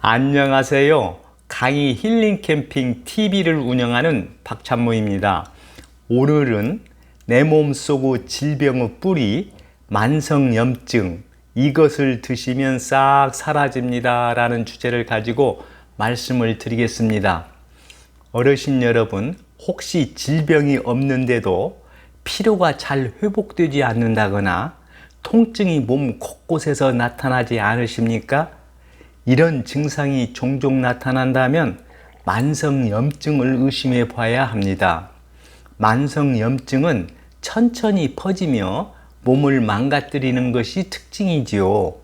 안녕하세요. 강의 힐링 캠핑 TV를 운영하는 박찬모입니다. 오늘은 내 몸속 질병의 뿌리, 만성염증, 이것을 드시면 싹 사라집니다 라는 주제를 가지고 말씀을 드리겠습니다. 어르신 여러분, 혹시 질병이 없는데도 피로가 잘 회복되지 않는다거나 통증이 몸 곳곳에서 나타나지 않으십니까? 이런 증상이 종종 나타난다면 만성염증을 의심해 봐야 합니다. 만성염증은 천천히 퍼지며 몸을 망가뜨리는 것이 특징이지요.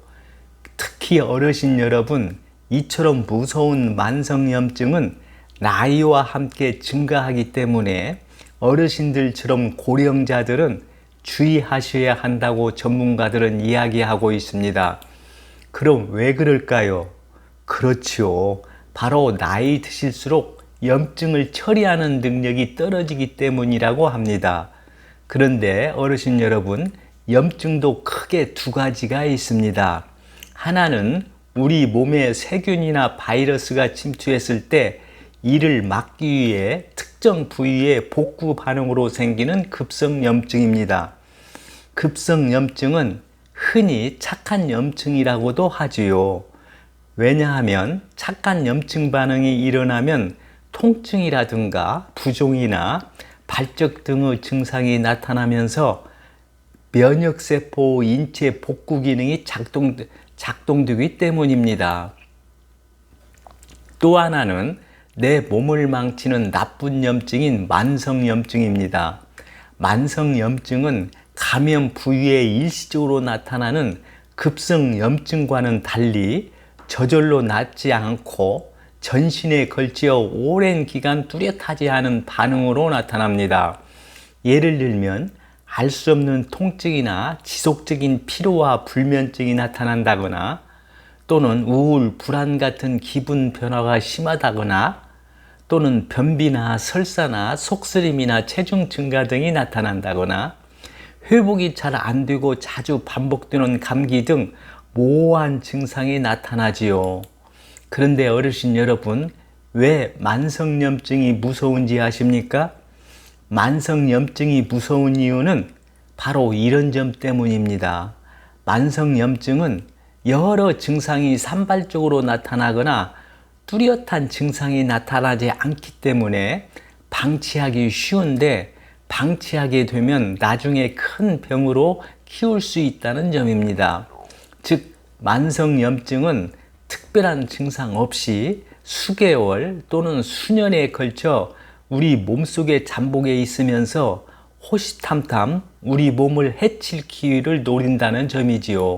특히 어르신 여러분, 이처럼 무서운 만성염증은 나이와 함께 증가하기 때문에 어르신들처럼 고령자들은 주의하셔야 한다고 전문가들은 이야기하고 있습니다. 그럼 왜 그럴까요? 그렇지요. 바로 나이 드실수록 염증을 처리하는 능력이 떨어지기 때문이라고 합니다. 그런데 어르신 여러분, 염증도 크게 두 가지가 있습니다. 하나는 우리 몸에 세균이나 바이러스가 침투했을 때 이를 막기 위해 특정 부위의 복구 반응으로 생기는 급성염증입니다. 급성염증은 흔히 착한 염증이라고도 하지요. 왜냐하면 착한 염증 반응이 일어나면 통증이라든가 부종이나 발적 등의 증상이 나타나면서 면역세포 인체 복구 기능이 작동되기 때문입니다. 또 하나는 내 몸을 망치는 나쁜 염증인 만성염증입니다. 만성염증은 감염 부위에 일시적으로 나타나는 급성염증과는 달리 저절로 낫지 않고 전신에 걸쳐 오랜 기간 뚜렷하지 않은 반응으로 나타납니다. 예를 들면 알 수 없는 통증이나 지속적인 피로와 불면증이 나타난다거나 또는 우울, 불안 같은 기분 변화가 심하다거나 또는 변비나 설사나 속쓰림이나 체중 증가 등이 나타난다거나 회복이 잘 안 되고 자주 반복되는 감기 등 모호한 증상이 나타나지요. 그런데 어르신 여러분, 왜 만성염증이 무서운지 아십니까? 만성염증이 무서운 이유는 바로 이런 점 때문입니다. 만성염증은 여러 증상이 산발적으로 나타나거나 뚜렷한 증상이 나타나지 않기 때문에 방치하기 쉬운데 방치하게 되면 나중에 큰 병으로 키울 수 있다는 점입니다. 즉, 만성염증은 특별한 증상 없이 수개월 또는 수년에 걸쳐 우리 몸속에 잠복해 있으면서 호시탐탐 우리 몸을 해칠 기회를 노린다는 점이지요.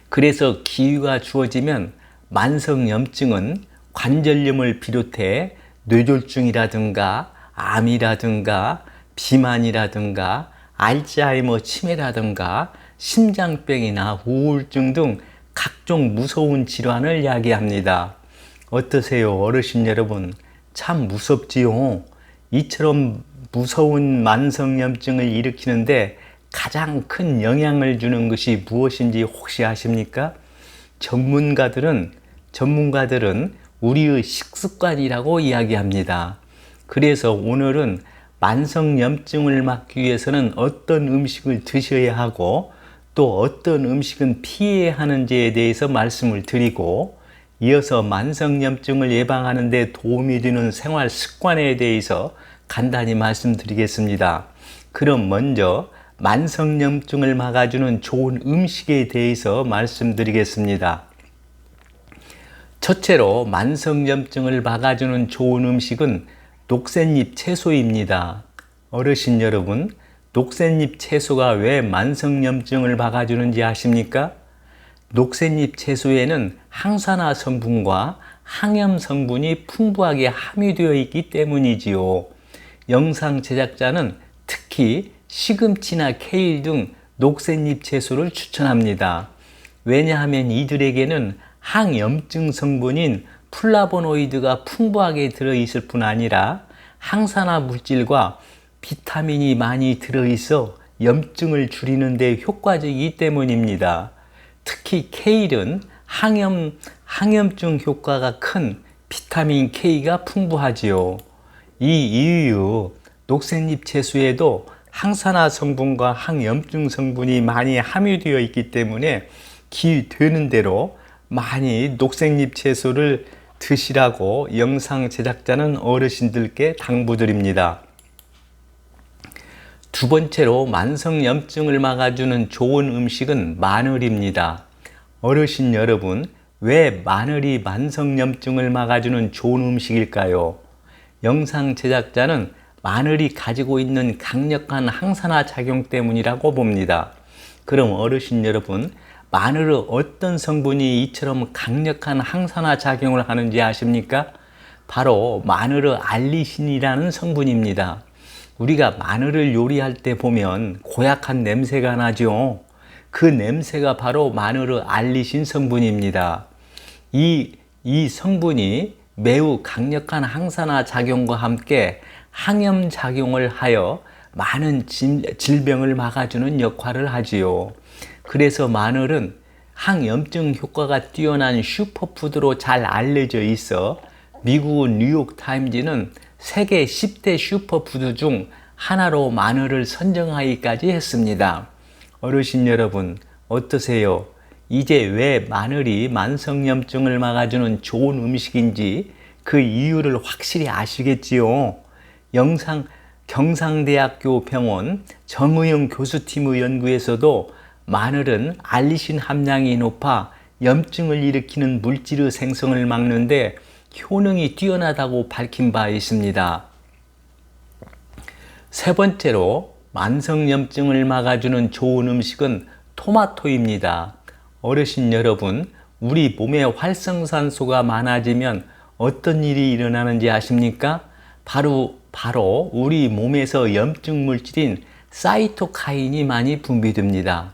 그래서 기회가 주어지면 만성염증은 관절염을 비롯해 뇌졸중이라든가 암이라든가 비만이라든가 알츠하이머 치매라든가 심장병이나 우울증 등 각종 무서운 질환을 야기합니다. 어떠세요, 어르신 여러분? 참 무섭지요? 이처럼 무서운 만성염증을 일으키는데 가장 큰 영향을 주는 것이 무엇인지 혹시 아십니까? 전문가들은 우리의 식습관이라고 이야기합니다. 그래서 오늘은 만성염증을 막기 위해서는 어떤 음식을 드셔야 하고 또 어떤 음식은 피해야 하는지에 대해서 말씀을 드리고, 이어서 만성염증을 예방하는 데 도움이 되는 생활 습관에 대해서 간단히 말씀드리겠습니다. 그럼 먼저 만성염증을 막아주는 좋은 음식에 대해서 말씀드리겠습니다. 첫째로 만성염증을 막아주는 좋은 음식은 녹색잎 채소입니다. 어르신 여러분, 녹색잎 채소가 왜 만성염증을 막아주는지 아십니까? 녹색잎 채소에는 항산화 성분과 항염 성분이 풍부하게 함유되어 있기 때문이지요. 영상 제작자는 특히 시금치나 케일 등 녹색잎 채소를 추천합니다. 왜냐하면 이들에게는 항염증 성분인 플라보노이드가 풍부하게 들어있을 뿐 아니라 항산화 물질과 비타민이 많이 들어있어 염증을 줄이는 데 효과적이기 때문입니다. 특히 케일은 항염증 효과가 큰 비타민 K가 풍부하지요. 이 이유 녹색잎 채소에도 항산화 성분과 항염증 성분이 많이 함유되어 있기 때문에 기되는 대로 많이 녹색잎 채소를 드시라고 영상 제작자는 어르신들께 당부드립니다. 두 번째로 만성염증을 막아주는 좋은 음식은 마늘입니다. 어르신 여러분, 왜 마늘이 만성염증을 막아주는 좋은 음식일까요? 영상 제작자는 마늘이 가지고 있는 강력한 항산화 작용 때문이라고 봅니다. 그럼 어르신 여러분, 마늘의 어떤 성분이 이처럼 강력한 항산화 작용을 하는지 아십니까? 바로 마늘의 알리신이라는 성분입니다. 우리가 마늘을 요리할 때 보면 고약한 냄새가 나죠. 그 냄새가 바로 마늘의 알리신 성분입니다. 이 성분이 매우 강력한 항산화 작용과 함께 항염 작용을 하여 많은 질병을 막아주는 역할을 하지요. 그래서 마늘은 항염증 효과가 뛰어난 슈퍼푸드로 잘 알려져 있어 미국 뉴욕타임즈는 세계 10대 슈퍼푸드 중 하나로 마늘을 선정하기까지 했습니다. 어르신 여러분, 어떠세요? 이제 왜 마늘이 만성염증을 막아주는 좋은 음식인지 그 이유를 확실히 아시겠지요? 경상대학교 병원 정의용 교수팀의 연구에서도 마늘은 알리신 함량이 높아 염증을 일으키는 물질의 생성을 막는데 효능이 뛰어나다고 밝힌 바 있습니다. 세 번째로 만성염증을 막아주는 좋은 음식은 토마토입니다. 어르신 여러분, 우리 몸에 활성산소가 많아지면 어떤 일이 일어나는지 아십니까? 바로 우리 몸에서 염증 물질인 사이토카인이 많이 분비됩니다.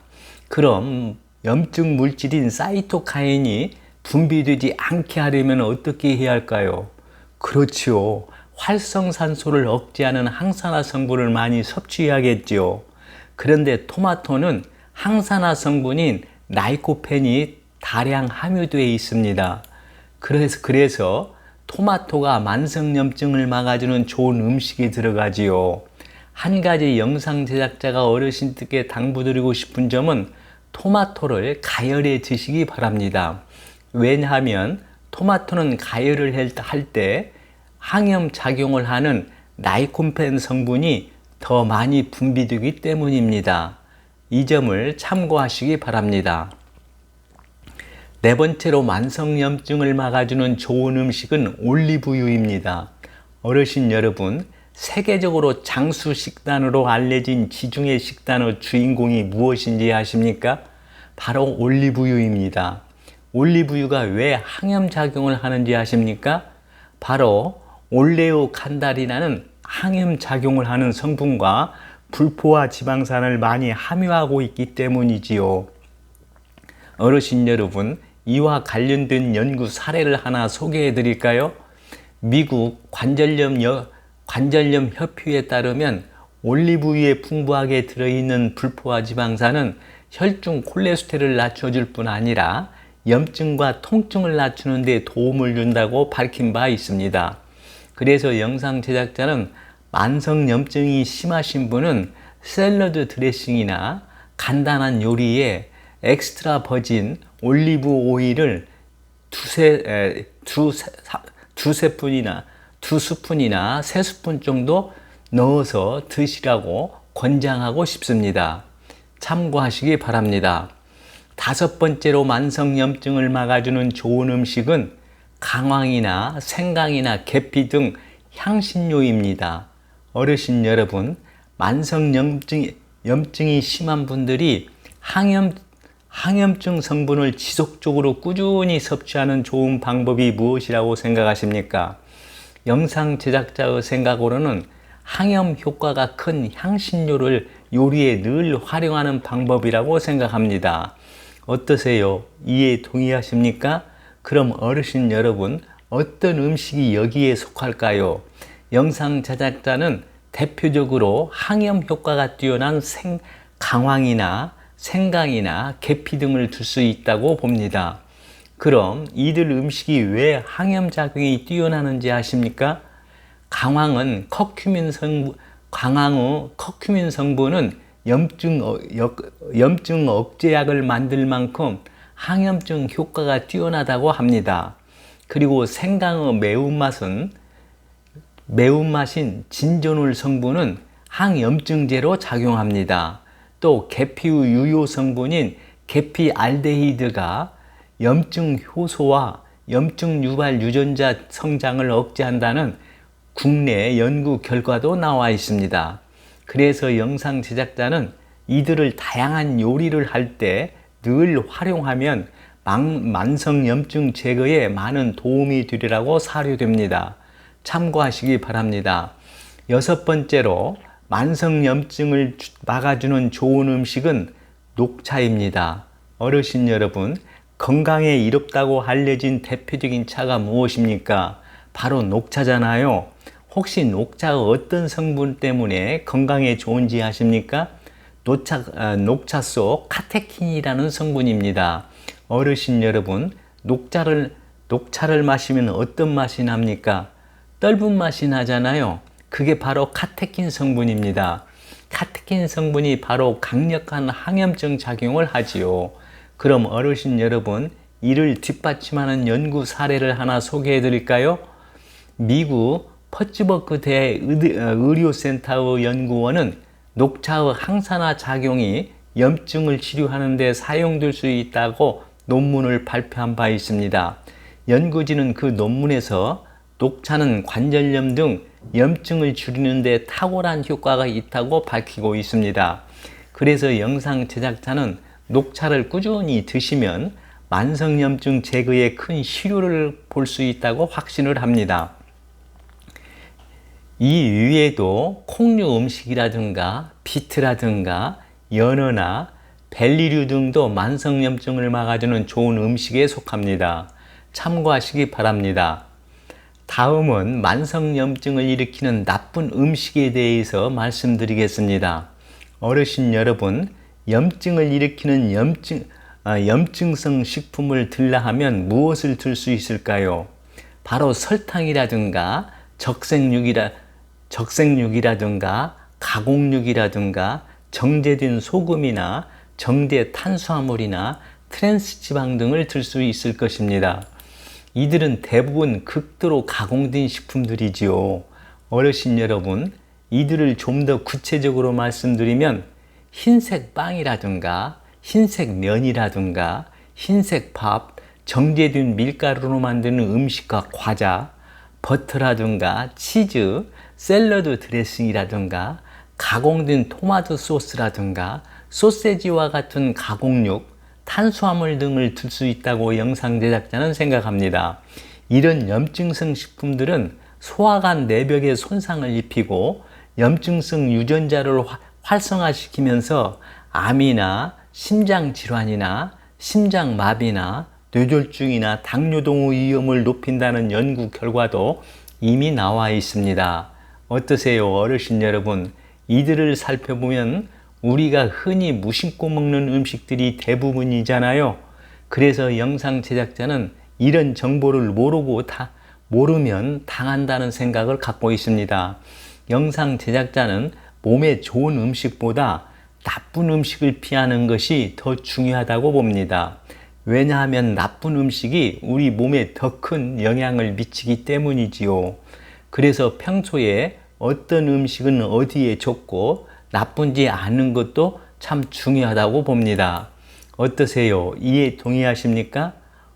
그럼 염증 물질인 사이토카인이 분비되지 않게 하려면 어떻게 해야 할까요? 그렇지요. 활성산소를 억제하는 항산화 성분을 많이 섭취해야겠지요. 그런데 토마토는 항산화 성분인 라이코펜이 다량 함유되어 있습니다. 그래서 토마토가 만성염증을 막아주는 좋은 음식이 들어가지요. 한 가지 영상 제작자가 어르신들께 당부드리고 싶은 점은 토마토를 가열해 드시기 바랍니다. 왜냐하면 토마토는 가열을 할 때 항염 작용을 하는 라이코펜 성분이 더 많이 분비되기 때문입니다. 이 점을 참고하시기 바랍니다. 네 번째로 만성염증을 막아주는 좋은 음식은 올리브유입니다. 어르신 여러분, 세계적으로 장수 식단으로 알려진 지중해 식단의 주인공이 무엇인지 아십니까? 바로 올리브유입니다. 올리브유가 왜 항염작용을 하는지 아십니까? 바로 올레오칸달이라는 항염작용을 하는 성분과 불포화 지방산을 많이 함유하고 있기 때문이지요. 어르신 여러분, 이와 관련된 연구 사례를 하나 소개해 드릴까요? 미국 관절염 협회에 따르면 올리브유에 풍부하게 들어있는 불포화 지방산은 혈중 콜레스테롤을 낮춰줄 뿐 아니라 염증과 통증을 낮추는 데 도움을 준다고 밝힌 바 있습니다. 그래서 영상 제작자는 만성염증이 심하신 분은 샐러드 드레싱이나 간단한 요리에 엑스트라 버진 올리브 오일을 두 스푼이나 세 스푼 정도 넣어서 드시라고 권장하고 싶습니다. 참고하시기 바랍니다. 다섯 번째로 만성염증을 막아주는 좋은 음식은 강황이나 생강이나 계피 등 향신료입니다. 어르신 여러분, 염증이 심한 분들이 항염증 성분을 지속적으로 꾸준히 섭취하는 좋은 방법이 무엇이라고 생각하십니까? 영상 제작자의 생각으로는 항염 효과가 큰 향신료를 요리에 늘 활용하는 방법이라고 생각합니다. 어떠세요? 이에 동의하십니까? 그럼 어르신 여러분, 어떤 음식이 여기에 속할까요? 영상 제작자는 대표적으로 항염 효과가 뛰어난 강황이나 생강이나 계피 등을 둘 수 있다고 봅니다. 그럼 이들 음식이 왜 항염작용이 뛰어나는지 아십니까? 강황의 커큐민 성분은 염증 억제약을 만들 만큼 항염증 효과가 뛰어나다고 합니다. 그리고 생강의 매운맛인 진저놀 성분은 항염증제로 작용합니다. 또 계피의 유효 성분인 계피알데히드가 염증 효소와 염증 유발 유전자 성장을 억제한다는 국내 연구 결과도 나와 있습니다. 그래서 영상 제작자는 이들을 다양한 요리를 할 때 늘 활용하면 만성 염증 제거에 많은 도움이 되리라고 사료됩니다. 참고하시기 바랍니다. 6번째로 만성 염증을 막아주는 좋은 음식은 녹차입니다. 어르신 여러분, 건강에 이롭다고 알려진 대표적인 차가 무엇입니까? 바로 녹차잖아요. 혹시 녹차의 어떤 성분 때문에 건강에 좋은지 아십니까? 녹차 속 카테킨이라는 성분입니다. 어르신 여러분, 녹차를 마시면 어떤 맛이 납니까? 떫은 맛이 나잖아요. 그게 바로 카테킨 성분입니다. 카테킨 성분이 바로 강력한 항염증 작용을 하지요. 그럼 어르신 여러분, 이를 뒷받침하는 연구 사례를 하나 소개해 드릴까요? 미국 퍼츠버그 대 의료센터의 연구원은 녹차의 항산화 작용이 염증을 치료하는 데 사용될 수 있다고 논문을 발표한 바 있습니다. 연구진은 그 논문에서 녹차는 관절염 등 염증을 줄이는 데 탁월한 효과가 있다고 밝히고 있습니다. 그래서 영상 제작자는 녹차를 꾸준히 드시면 만성염증 제거에 큰 실효를 볼 수 있다고 확신을 합니다. 이 위에도 콩류 음식이라든가 비트라든가 연어나 벨리류 등도 만성염증을 막아주는 좋은 음식에 속합니다. 참고하시기 바랍니다. 다음은 만성염증을 일으키는 나쁜 음식에 대해서 말씀드리겠습니다. 어르신 여러분, 염증을 일으키는 염증성 식품을 들라 하면 무엇을 들 수 있을까요? 바로 설탕이라든가 적색육이라든가 가공육이라든가 정제된 소금이나 정제 탄수화물이나 트랜스지방 등을 들 수 있을 것입니다. 이들은 대부분 극도로 가공된 식품들이지요. 어르신 여러분, 이들을 좀 더 구체적으로 말씀드리면 흰색 빵이라든가 흰색 면이라든가 흰색 밥, 정제된 밀가루로 만드는 음식과 과자, 버터라든가 치즈, 샐러드 드레싱이라든가 가공된 토마토 소스라든가 소세지와 같은 가공육, 탄수화물 등을 들 수 있다고 영상 제작자는 생각합니다. 이런 염증성 식품들은 소화관 내벽에 손상을 입히고 염증성 유전자를 활성화시키면서 암이나 심장질환이나 심장마비나 뇌졸중이나 당뇨 등의 위험을 높인다는 연구 결과도 이미 나와 있습니다. 어떠세요, 어르신 여러분? 이들을 살펴보면 우리가 흔히 무심코 먹는 음식들이 대부분이잖아요. 그래서 영상 제작자는 이런 정보를 모르면 당한다는 생각을 갖고 있습니다. 영상 제작자는 몸에 좋은 음식보다 나쁜 음식을 피하는 것이 더 중요하다고 봅니다. 왜냐하면 나쁜 음식이 우리 몸에 더 큰 영향을 미치기 때문이지요. 그래서 평소에 어떤 음식은 어디에 좋고 나쁜지 아는 것도 참 중요하다고 봅니다. 어떠세요? 이에 동의하십니까?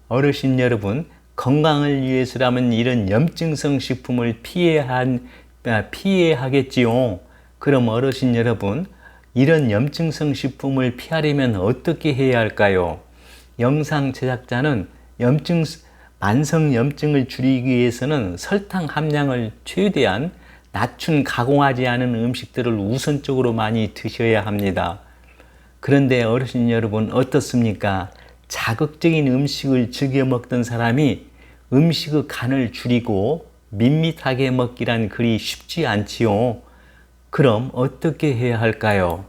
어르신 여러분, 건강을 위해서라면 이런 염증성 식품을 피해야 하겠지요. 그럼 어르신 여러분, 이런 염증성 식품을 피하려면 어떻게 해야 할까요? 영상 제작자는 만성 염증을 줄이기 위해서는 설탕 함량을 최대한 낮춘 가공하지 않은 음식들을 우선적으로 많이 드셔야 합니다. 그런데 어르신 여러분, 어떻습니까? 자극적인 음식을 즐겨 먹던 사람이 음식의 간을 줄이고 밋밋하게 먹기란 그리 쉽지 않지요. 그럼 어떻게 해야 할까요?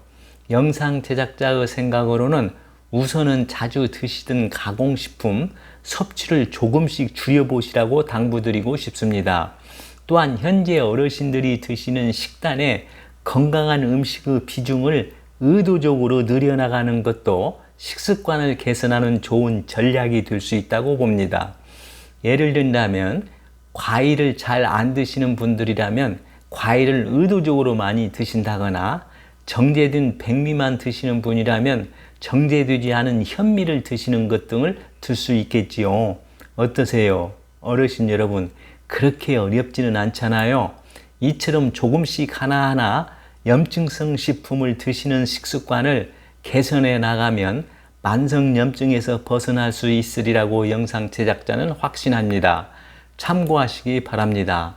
영상 제작자의 생각으로는 우선은 자주 드시던 가공식품, 섭취를 조금씩 줄여보시라고 당부드리고 싶습니다. 또한 현재 어르신들이 드시는 식단에 건강한 음식의 비중을 의도적으로 늘려나가는 것도 식습관을 개선하는 좋은 전략이 될 수 있다고 봅니다. 예를 든다면 과일을 잘 안 드시는 분들이라면 과일을 의도적으로 많이 드신다거나 정제된 백미만 드시는 분이라면 정제되지 않은 현미를 드시는 것 등을 들 수 있겠지요. 어떠세요? 어르신 여러분, 그렇게 어렵지는 않잖아요. 이처럼 조금씩 하나하나 염증성 식품을 드시는 식습관을 개선해 나가면 만성염증에서 벗어날 수 있으리라고 영상 제작자는 확신합니다. 참고하시기 바랍니다.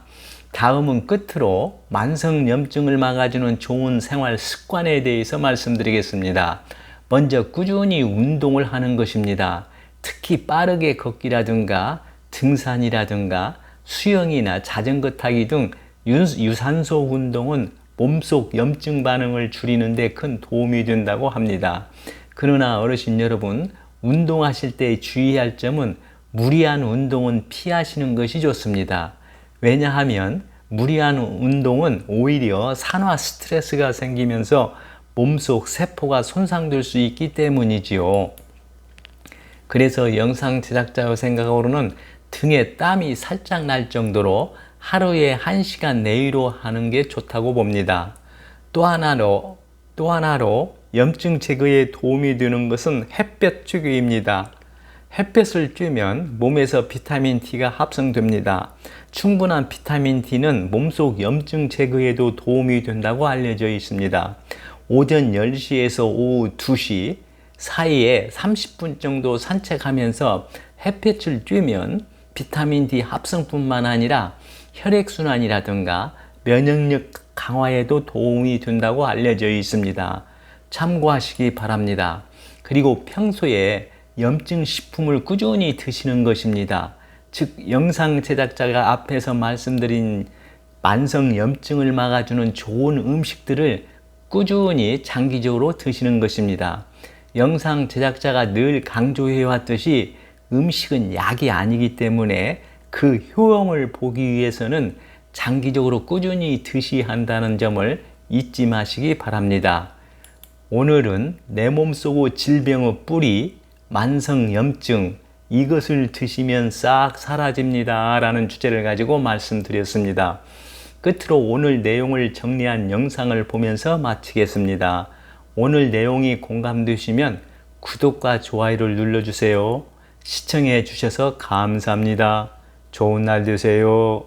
다음은 끝으로 만성염증을 막아주는 좋은 생활 습관에 대해서 말씀드리겠습니다. 먼저 꾸준히 운동을 하는 것입니다. 특히 빠르게 걷기라든가 등산이라든가 수영이나 자전거 타기 등 유산소 운동은 몸속 염증 반응을 줄이는 데 큰 도움이 된다고 합니다. 그러나 어르신 여러분, 운동하실 때 주의할 점은 무리한 운동은 피하시는 것이 좋습니다. 왜냐하면 무리한 운동은 오히려 산화 스트레스가 생기면서 몸속 세포가 손상될 수 있기 때문이지요. 그래서 영상 제작자의 생각으로는 등에 땀이 살짝 날 정도로 하루에 1시간 내외로 하는 게 좋다고 봅니다. 또 하나로 염증 제거에 도움이 되는 것은 햇볕 쬐기입니다. 햇볕을 쬐면 몸에서 비타민 D가 합성됩니다. 충분한 비타민 D는 몸속 염증 제거에도 도움이 된다고 알려져 있습니다. 오전 10시에서 오후 2시 사이에 30분 정도 산책하면서 햇볕을 쬐면 비타민 D 합성뿐만 아니라 혈액순환이라든가 면역력 강화에도 도움이 된다고 알려져 있습니다. 참고하시기 바랍니다. 그리고 평소에 염증 식품을 꾸준히 드시는 것입니다. 즉 영상 제작자가 앞에서 말씀드린 만성 염증을 막아주는 좋은 음식들을 꾸준히 장기적으로 드시는 것입니다. 영상 제작자가 늘 강조해 왔듯이 음식은 약이 아니기 때문에 그 효용을 보기 위해서는 장기적으로 꾸준히 드셔야 한다는 점을 잊지 마시기 바랍니다. 오늘은 내 몸속의 질병의 뿌리, 만성염증, 이것을 드시면 싹 사라집니다 라는 주제를 가지고 말씀드렸습니다. 끝으로 오늘 내용을 정리한 영상을 보면서 마치겠습니다. 오늘 내용이 공감되시면 구독과 좋아요를 눌러주세요. 시청해 주셔서 감사합니다. 좋은 날 되세요.